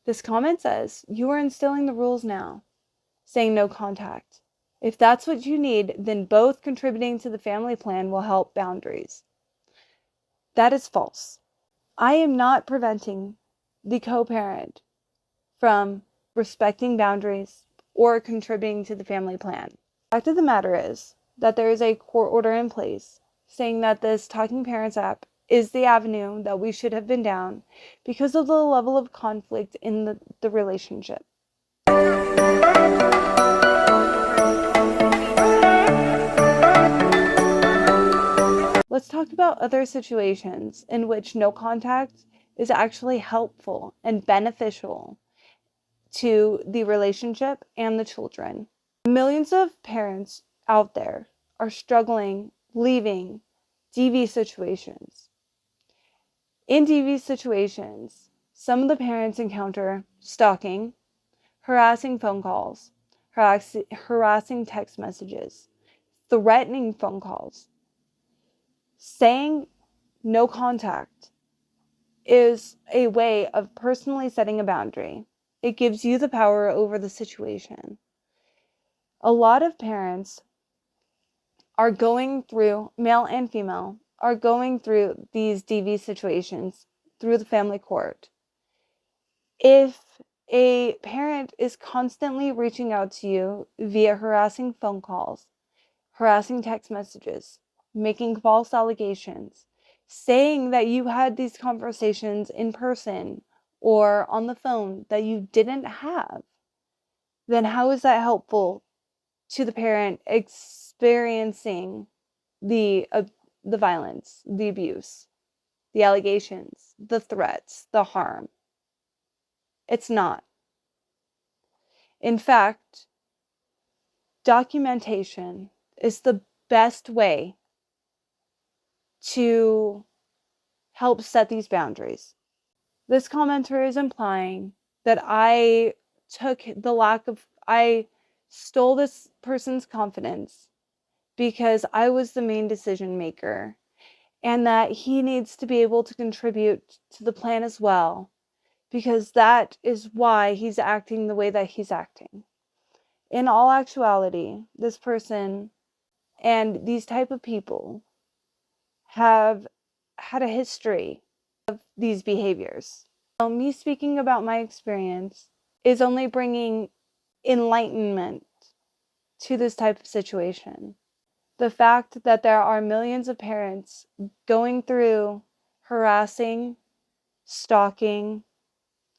This comment says, you are instilling the rules now, saying no contact. If that's what you need, then both contributing to the family plan will help boundaries. That is false. I am not preventing the co-parent from respecting boundaries or contributing to the family plan. The fact of the matter is that there is a court order in place saying that this Talking Parents app is the avenue that we should have been down because of the level of conflict in the relationship. Let's talk about other situations in which no contact is actually helpful and beneficial to the relationship and the children. Millions of parents out there are struggling leaving DV situations. In DV situations, some of the parents encounter stalking, harassing phone calls, harassing text messages, threatening phone calls. Saying no contact is a way of personally setting a boundary. It gives you the power over the situation. A lot of parents are going through, male and female, are going through these DV situations through the family court. If a parent is constantly reaching out to you via harassing phone calls, harassing text messages, making false allegations, saying that you had these conversations in person or on the phone that you didn't have, then how is that helpful to the parent experiencing the violence, the abuse, the allegations, the threats, the harm? It's not. In fact, documentation is the best way to help set these boundaries. This commenter is implying that I stole this person's confidence because I was the main decision maker, and that he needs to be able to contribute to the plan as well, because that is why he's acting the way that he's acting. In all actuality, this person and these type of people have had a history of these behaviors. So me speaking about my experience is only bringing enlightenment to this type of situation. The fact that there are millions of parents going through harassing, stalking,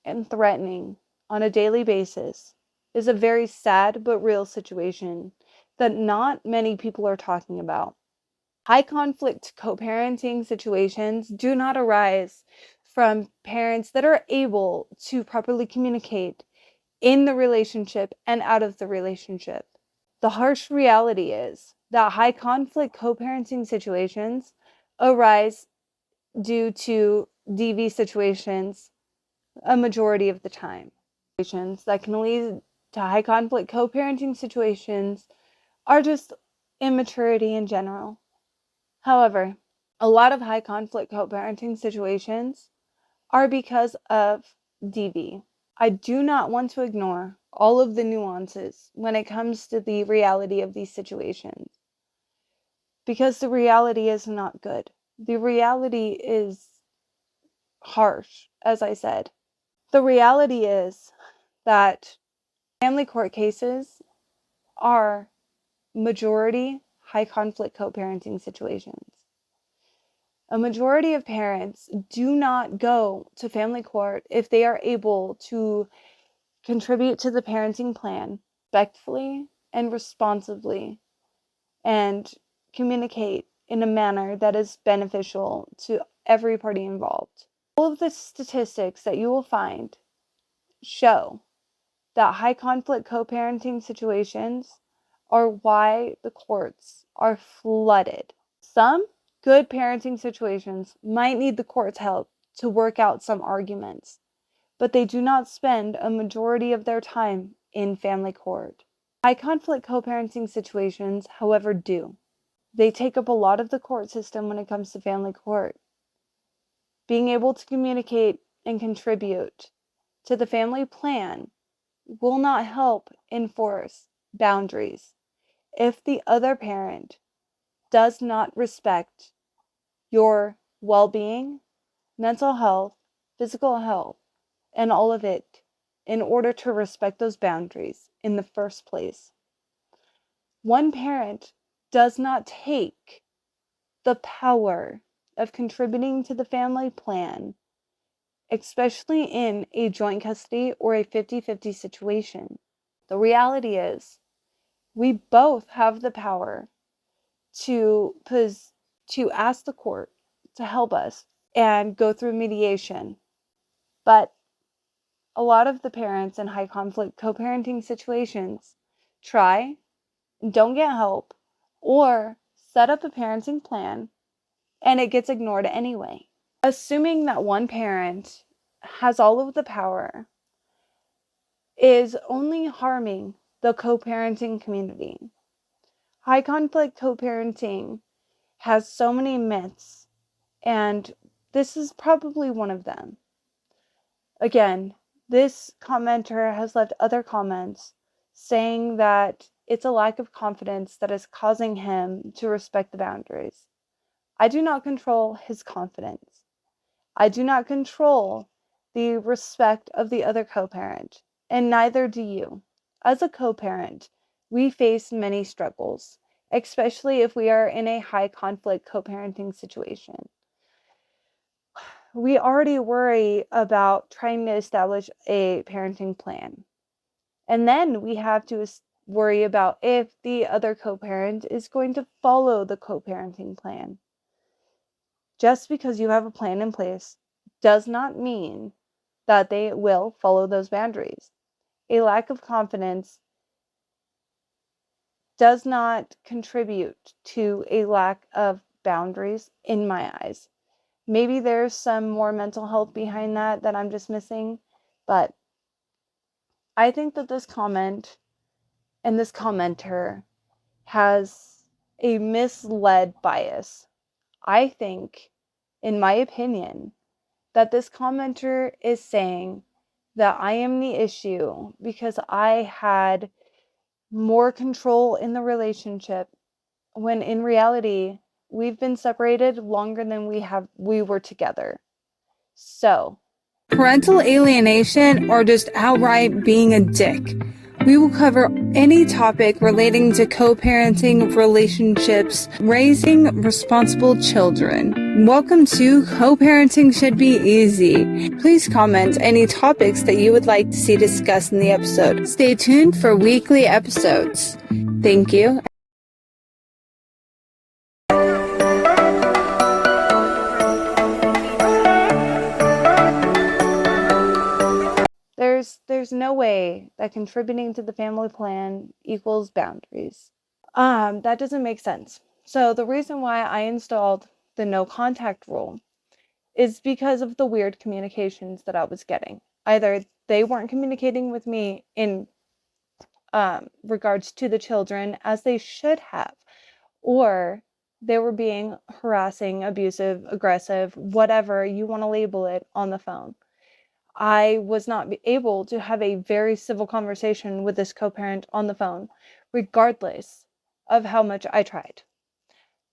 and threatening on a daily basis is a very sad but real situation that not many people are talking about. High conflict co-parenting situations do not arise from parents that are able to properly communicate in the relationship and out of the relationship. The harsh reality is that high conflict co-parenting situations arise due to DV situations a majority of the time. Situations that can lead to high conflict co-parenting situations are just immaturity in general. However, a lot of high conflict co-parenting situations are because of DV. I do not want to ignore all of the nuances when it comes to the reality of these situations, because the reality is not good. The reality is harsh, as I said. The reality is that family court cases are majority high conflict co-parenting situations. A majority of parents do not go to family court if they are able to contribute to the parenting plan respectfully and responsibly and communicate in a manner that is beneficial to every party involved. All of the statistics that you will find show that high conflict co-parenting situations are why the courts are flooded. Some good parenting situations might need the court's help to work out some arguments, but they do not spend a majority of their time in family court. High conflict co-parenting situations, however, do. They take up a lot of the court system when it comes to family court. Being able to communicate and contribute to the family plan will not help enforce boundaries if the other parent does not respect your well-being, mental health, physical health, and all of it in order to respect those boundaries in the first place. One parent does not take the power of contributing to the family plan, especially in a joint custody or a 50-50 situation. The reality is, we both have the power to ask the court to help us and go through mediation. But a lot of the parents in high conflict co-parenting situations try, don't get help, or set up a parenting plan and it gets ignored anyway. Assuming that one parent has all of the power is only harming the co-parenting community. High conflict co-parenting has so many myths, and this is probably one of them. Again, this commenter has left other comments saying that it's a lack of confidence that is causing him to respect the boundaries. I do not control his confidence. I do not control the respect of the other co-parent, and neither do you. As a co-parent, we face many struggles, especially if we are in a high conflict co-parenting situation. We already worry about trying to establish a parenting plan. And then we have to worry about if the other co-parent is going to follow the co-parenting plan. Just because you have a plan in place does not mean that they will follow those boundaries. A lack of confidence does not contribute to a lack of boundaries in my eyes. Maybe there's some more mental health behind that I'm just missing, but I think that this comment and this commenter has a misled bias. I think, in my opinion, that this commenter is saying that I am the issue because I had more control in the relationship, when in reality, we've been separated longer than we were together. So, parental alienation or just outright being a dick. We will cover any topic relating to co-parenting, relationships, raising responsible children. Welcome to Co-Parenting Should Be Easy. Please comment any topics that you would like to see discussed in the episode. Stay tuned for weekly episodes. Thank you. There's no way that contributing to the family plan equals boundaries. That doesn't make sense. So the reason why I installed the no contact rule is because of the weird communications that I was getting. Either they weren't communicating with me in regards to the children as they should have, or they were being harassing, abusive, aggressive, whatever you want to label it, on the phone. I was not able to have a very civil conversation with this co-parent on the phone, regardless of how much I tried.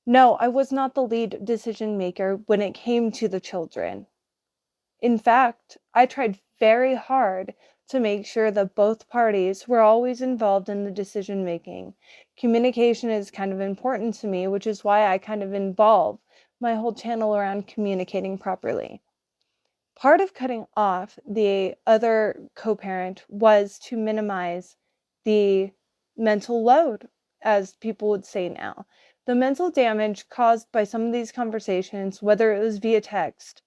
No, I was not the lead decision maker when it came to the children. In fact, I tried very hard to make sure that both parties were always involved in the decision making. Communication is kind of important to me, which is why I kind of involve my whole channel around communicating properly. Part of cutting off the other co-parent was to minimize the mental load, as people would say now. The mental damage caused by some of these conversations, whether it was via text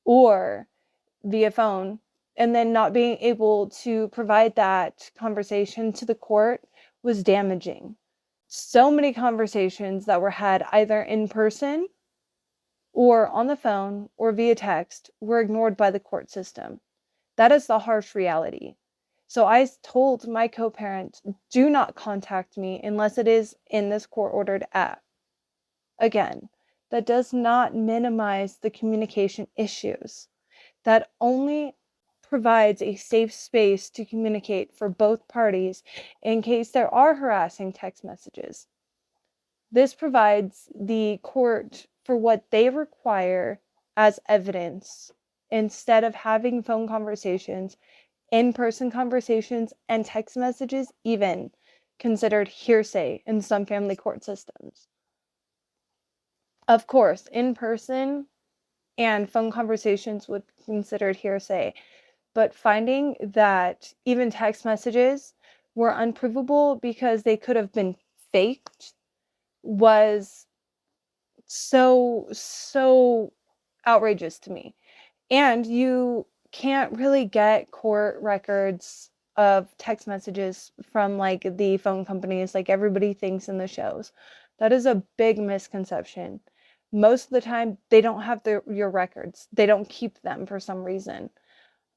or via phone, and then not being able to provide that conversation to the court, was damaging. So many conversations that were had either in person or on the phone or via text were ignored by the court system. That is the harsh reality. So I told my co-parent, do not contact me unless it is in this court-ordered app. Again, that does not minimize the communication issues. That only provides a safe space to communicate for both parties in case there are harassing text messages. This provides the court for what they require as evidence instead of having phone conversations, in-person conversations, and text messages even considered hearsay in some family court systems. Of course, in-person and phone conversations would be considered hearsay, but finding that even text messages were unprovable because they could have been faked was so outrageous to me. And you can't really get court records of text messages from like the phone companies like everybody thinks in the shows. That is a big misconception. Most of the time they don't have your records. They don't keep them for some reason.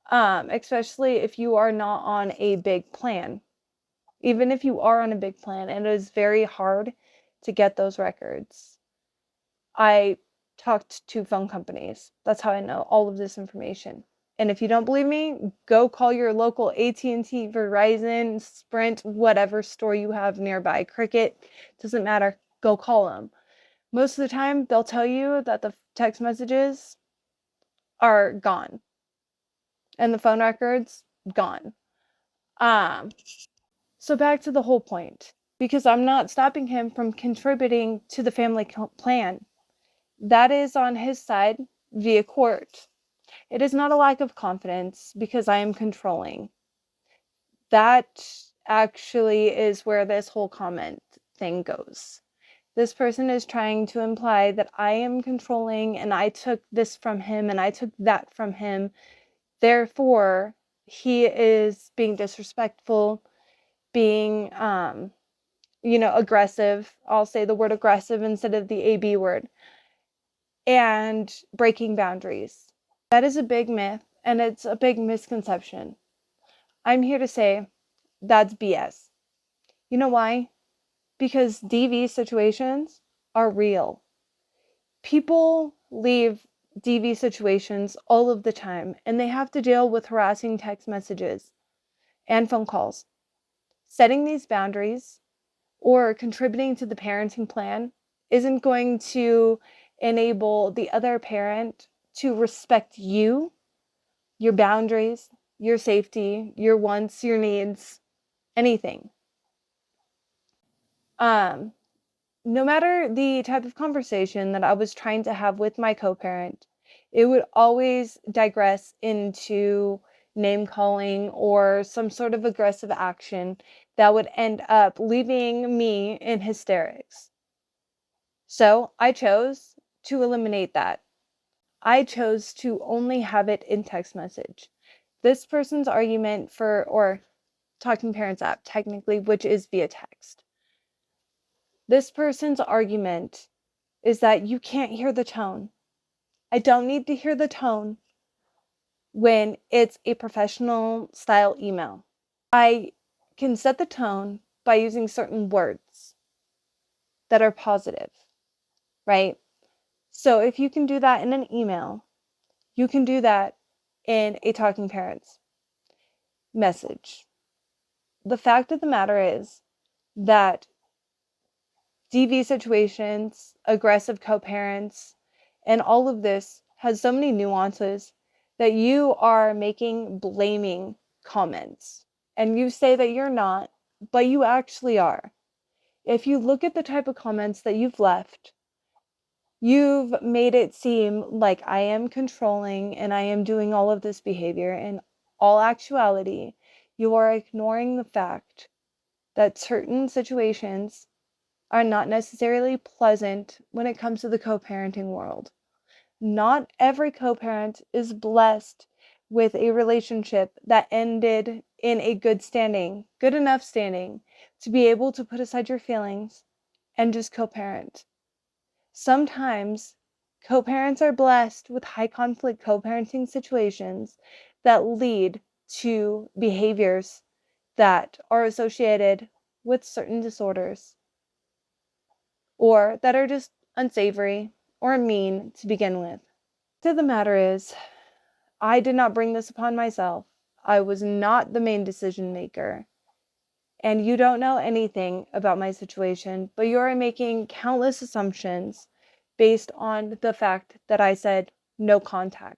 Especially if you are not on a big plan. Even if you are on a big plan, it is very hard to get those records. I talked to phone companies. That's how I know all of this information. And if you don't believe me, go call your local AT&T, Verizon, Sprint, whatever store you have nearby. Cricket, doesn't matter. Go call them. Most of the time, they'll tell you that the text messages are gone and the phone records gone. So back to the whole point, because I'm not stopping him from contributing to the family plan. That is on his side via court. It is not a lack of confidence because I am controlling. That actually is where this whole comment thing goes. This person is trying to imply that I am controlling and I took this from him and I took that from him. Therefore, he is being disrespectful, being, aggressive. I'll say the word aggressive instead of the AB word. And breaking boundaries. That is a big myth and it's a big misconception. I'm here to say that's BS. You know why? Because DV situations are real. People leave DV situations all of the time and they have to deal with harassing text messages and phone calls. Setting these boundaries or contributing to the parenting plan isn't going to enable the other parent to respect you, your boundaries, your safety, your wants, your needs, anything. No matter the type of conversation that I was trying to have with my co-parent, it would always digress into name calling or some sort of aggressive action that would end up leaving me in hysterics. So I chose to eliminate that. I chose to only have it in text message. This person's argument or Talking Parents app, technically, which is via text. This person's argument is that you can't hear the tone. I don't need to hear the tone when it's a professional style email. I can set the tone by using certain words that are positive, right? So if you can do that in an email, you can do that in a Talking Parents message. The fact of the matter is that DV situations, aggressive co-parents, and all of this has so many nuances that you are making blaming comments. And you say that you're not, but you actually are. If you look at the type of comments that you've left, you've made it seem like I am controlling and I am doing all of this behavior. In all actuality, you are ignoring the fact that certain situations are not necessarily pleasant when it comes to the co-parenting world. Not every co-parent is blessed with a relationship that ended in a good enough standing to be able to put aside your feelings and just co-parent. Sometimes co-parents are blessed with high conflict co-parenting situations that lead to behaviors that are associated with certain disorders or that are just unsavory or mean to begin with. So the matter is, I did not bring this upon myself. I was not the main decision maker. And you don't know anything about my situation, but you are making countless assumptions based on the fact that I said no contact.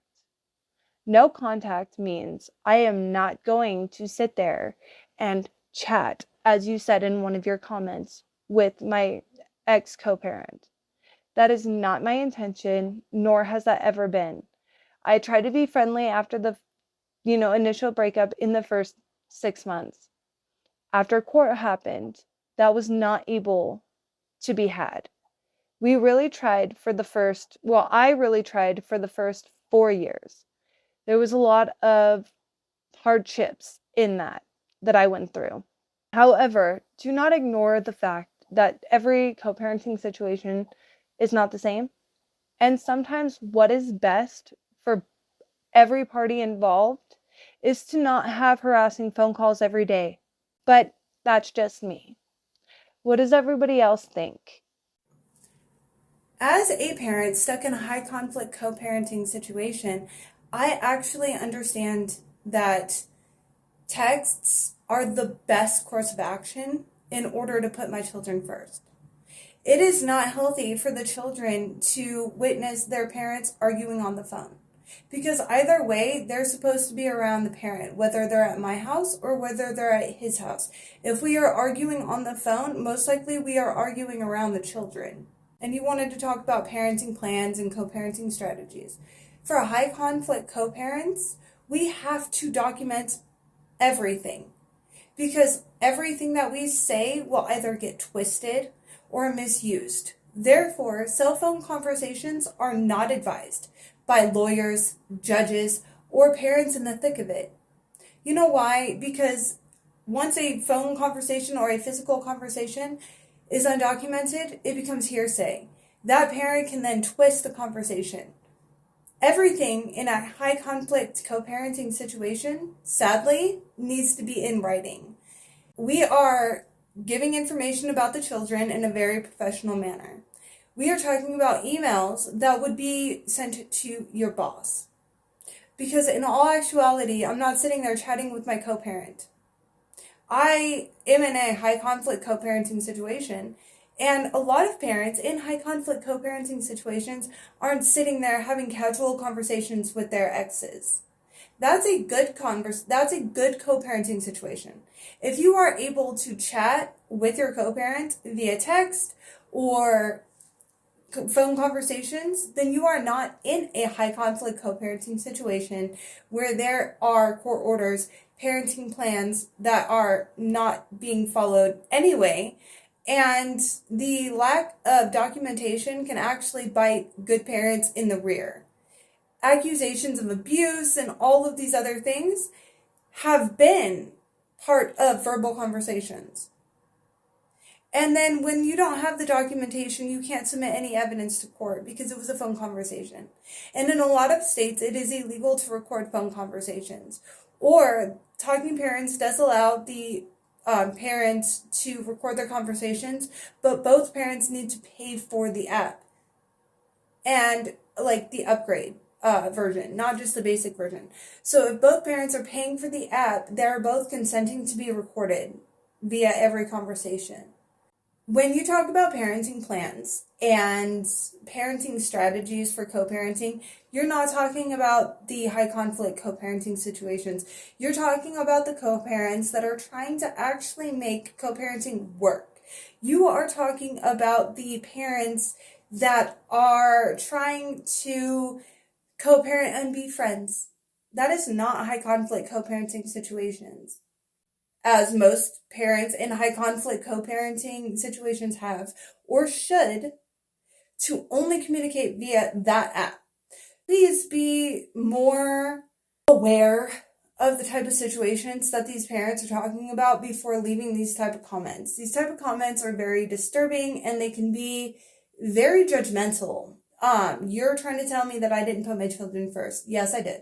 No contact means I am not going to sit there and chat, as you said in one of your comments, with my ex co-parent. That is not my intention, nor has that ever been. I tried to be friendly after the initial breakup in the first 6 months. After court happened, that was not able to be had. I really tried for the first 4 years. There was a lot of hardships in that I went through. However, do not ignore the fact that every co-parenting situation is not the same. And sometimes what is best for every party involved is to not have harassing phone calls every day. But that's just me. What does everybody else think? As a parent stuck in a high conflict co parenting situation, I actually understand that texts are the best course of action in order to put my children first. It is not healthy for the children to witness their parents arguing on the phone because either way, they're supposed to be around the parent, whether they're at my house or whether they're at his house. If we are arguing on the phone, most likely we are arguing around the children. And you wanted to talk about parenting plans and co-parenting strategies. For high conflict co-parents, we have to document everything because everything that we say will either get twisted or misused. Therefore, cell phone conversations are not advised by lawyers, judges, or parents in the thick of it. You know why? Because once a phone conversation or a physical conversation is undocumented, it becomes hearsay. That parent can then twist the conversation. Everything in a high conflict co-parenting situation, sadly, needs to be in writing. We are giving information about the children in a very professional manner. We are talking about emails that would be sent to your boss. Because in all actuality, I'm not sitting there chatting with my co-parent. I am in a high conflict co-parenting situation, and a lot of parents in high conflict co-parenting situations aren't sitting there having casual conversations with their exes. That's a good co-parenting situation. If you are able to chat with your co-parent via text or phone conversations, then you are not in a high conflict co-parenting situation where there are court orders, parenting plans that are not being followed anyway. And the lack of documentation can actually bite good parents in the rear. Accusations of abuse and all of these other things have been part of verbal conversations. And then when you don't have the documentation, you can't submit any evidence to court because it was a phone conversation. And in a lot of states, it is illegal to record phone conversations. Or Talking Parents does allow the parents to record their conversations, but both parents need to pay for the app and like the upgrade version, not just the basic version. So if both parents are paying for the app, they're both consenting to be recorded via every conversation. When you talk about parenting plans and parenting strategies for co-parenting, you're not talking about the high conflict co-parenting situations. You're talking about the co-parents that are trying to actually make co-parenting work. You are talking about the parents that are trying to co-parent and be friends. That is not high conflict co-parenting situations, as most parents in high conflict co-parenting situations have or should, to only communicate via that app. Please be more aware of the type of situations that these parents are talking about before leaving these type of comments. These type of comments are very disturbing and they can be very judgmental. You're trying to tell me that I didn't put my children first. Yes, I did.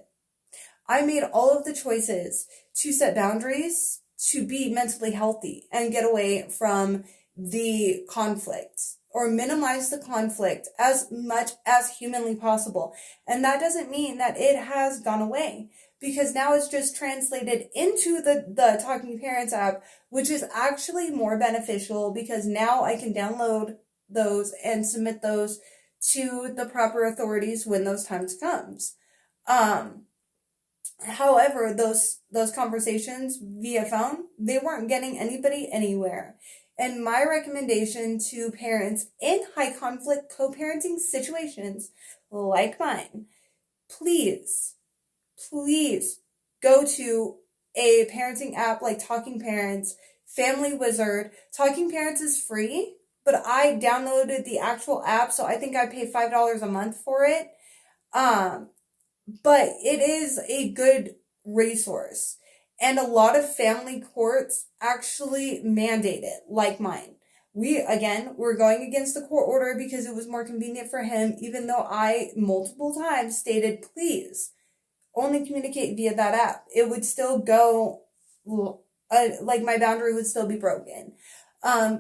I made all of the choices to set boundaries, to be mentally healthy and get away from the conflict or minimize the conflict as much as humanly possible. And that doesn't mean that it has gone away, because now it's just translated into the Talking Parents app, which is actually more beneficial because now I can download those and submit those to the proper authorities when those times comes. Um, However, those conversations via phone, they weren't getting anybody anywhere. And my recommendation to parents in high conflict co-parenting situations like mine, please, please go to a parenting app like Talking Parents, Family Wizard. Talking Parents is free, but I downloaded the actual app, so I think I pay $5 a month for it. Um, but it is a good resource. And a lot of family courts actually mandate it, like mine. We're going against the court order because it was more convenient for him, even though I multiple times stated, please only communicate via that app. It would still go, like my boundary would still be broken.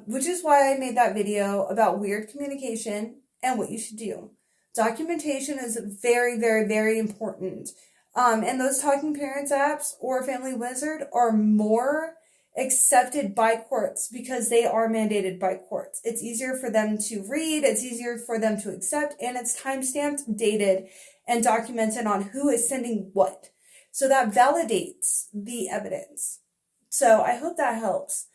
Which is why I made that video about weird communication and what you should do. Documentation is very, very, very important. And those Talking Parents apps or Family Wizard are more accepted by courts because they are mandated by courts. It's easier for them to read, it's easier for them to accept, and it's time-stamped, dated, and documented on who is sending what. So that validates the evidence. So I hope that helps.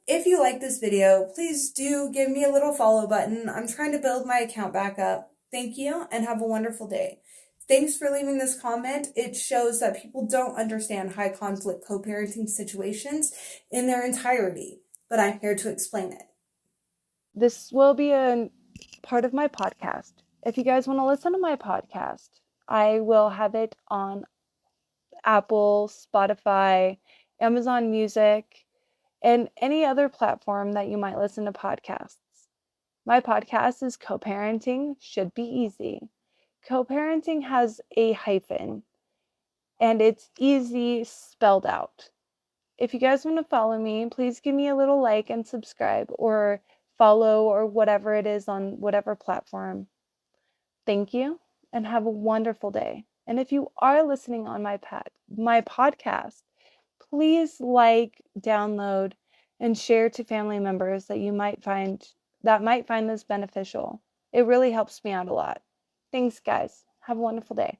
If you like this video, please do give me a little follow button. I'm trying to build my account back up. Thank you and have a wonderful day. Thanks for leaving this comment. It shows that people don't understand high conflict co-parenting situations in their entirety, but I'm here to explain it. This will be a part of my podcast. If you guys want to listen to my podcast, I will have it on Apple, Spotify, Amazon Music, and any other platform that you might listen to podcasts. My podcast is Co-Parenting Should Be Easy. Co-parenting has a hyphen, and it's easy spelled out. If you guys want to follow me, please give me a little like and subscribe, or follow, or whatever it is on whatever platform. Thank you and have a wonderful day. And if you are listening on my podcast, please like, download, and share to family members that might find this beneficial. It really helps me out a lot. Thanks, guys. Have a wonderful day.